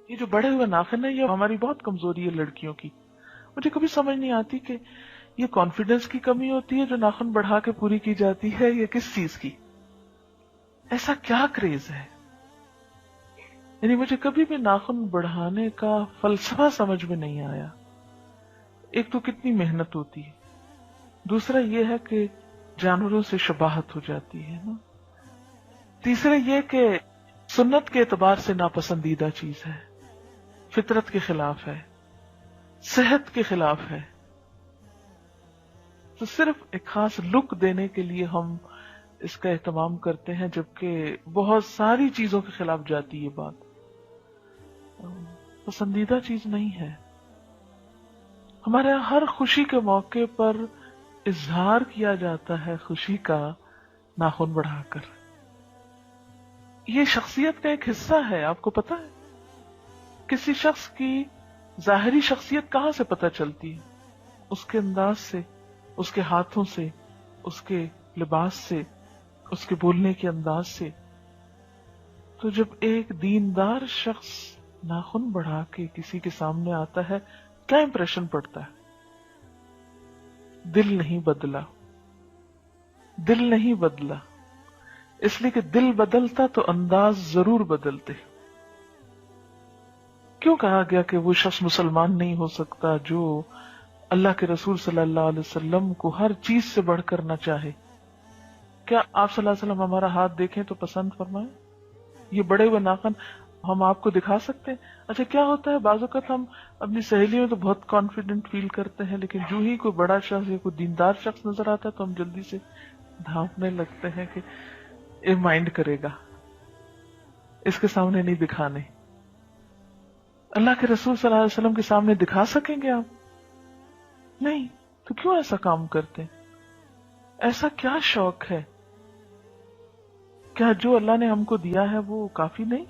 یہ جو بڑے ہوئے ناخن ہے یہ ہماری بہت کمزوری ہے لڑکیوں کی. مجھے کبھی سمجھ نہیں آتی کہ یہ کانفیڈنس کی کمی ہوتی ہے جو ناخن بڑھا کے پوری کی جاتی ہے یا کس چیز کی. ایسا کیا کریز ہے؟ یعنی مجھے کبھی بھی ناخن بڑھانے کا فلسفہ سمجھ میں نہیں آیا. ایک تو کتنی محنت ہوتی ہے، دوسرا یہ ہے کہ جانوروں سے شباہت ہو جاتی ہے نا، تیسرا یہ کہ سنت کے اعتبار سے ناپسندیدہ چیز ہے، فطرت کے خلاف ہے، صحت کے خلاف ہے. تو صرف ایک خاص لک دینے کے لیے ہم اس کا اہتمام کرتے ہیں، جبکہ بہت ساری چیزوں کے خلاف جاتی یہ بات. پسندیدہ چیز نہیں ہے. ہمارے یہاں ہر خوشی کے موقع پر اظہار کیا جاتا ہے خوشی کا ناخن بڑھا کر. یہ شخصیت کا ایک حصہ ہے. آپ کو پتا ہے کسی شخص کی ظاہری شخصیت کہاں سے پتہ چلتی ہے؟ اس کے انداز سے، اس کے ہاتھوں سے، اس کے لباس سے، اس کے بولنے کے انداز سے. تو جب ایک دیندار شخص ناخن بڑھا کے کسی کے سامنے آتا ہے کیا امپریشن پڑتا ہے؟ دل نہیں بدلا، دل نہیں بدلا. اس لیے کہ دل بدلتا تو انداز ضرور بدلتے. کیوں کہا گیا کہ وہ شخص مسلمان نہیں ہو سکتا جو اللہ کے رسول صلی اللہ علیہ وسلم کو ہر چیز سے بڑھ کر نہ چاہے؟ کیا آپ صلی اللہ علیہ وسلم ہمارا ہاتھ دیکھیں تو پسند فرمائیں؟ یہ بڑے ہوئے ناخن ہم آپ کو دکھا سکتے ہیں؟ اچھا کیا ہوتا ہے بعض اوقات ہم اپنی سہیلی میں تو بہت کانفیڈنٹ فیل کرتے ہیں، لیکن جو ہی کوئی بڑا شخص یا کوئی دیندار شخص نظر آتا ہے تو ہم جلدی سے ڈھانپنے لگتے ہیں کہ یہ مائنڈ کرے گا، اس کے سامنے نہیں دکھانے. اللہ کے رسول صلی اللہ علیہ وسلم کے سامنے دکھا سکیں گے آپ؟ نہیں. تو کیوں ایسا کام کرتے ہیں؟ ایسا کیا شوق ہے؟ کیا جو اللہ نے ہم کو دیا ہے وہ کافی نہیں؟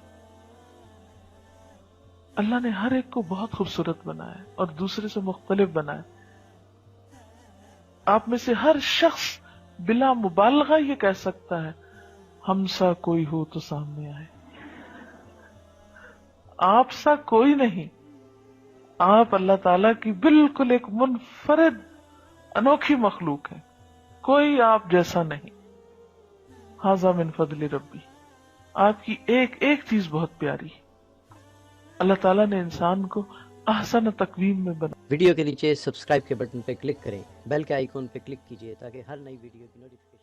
اللہ نے ہر ایک کو بہت خوبصورت بنایا اور دوسرے سے مختلف بنایا. آپ میں سے ہر شخص بلا مبالغہ یہ کہہ سکتا ہے ہم سا کوئی ہو تو سامنے آئے. آپ سا کوئی نہیں. آپ اللہ تعالی کی بالکل ایک منفرد انوکھی مخلوق ہے، کوئی آپ جیسا نہیں. ھذا من فضل ربی. آپ کی ایک ایک چیز بہت پیاری. اللہ تعالیٰ نے انسان کو احسن تقویم میں بنا. ویڈیو کے نیچے سبسکرائب کے بٹن پہ کلک کریں، بیل کے آئیکن پہ کلک کیجئے تاکہ ہر نئی ویڈیو کی نوٹیفکیشن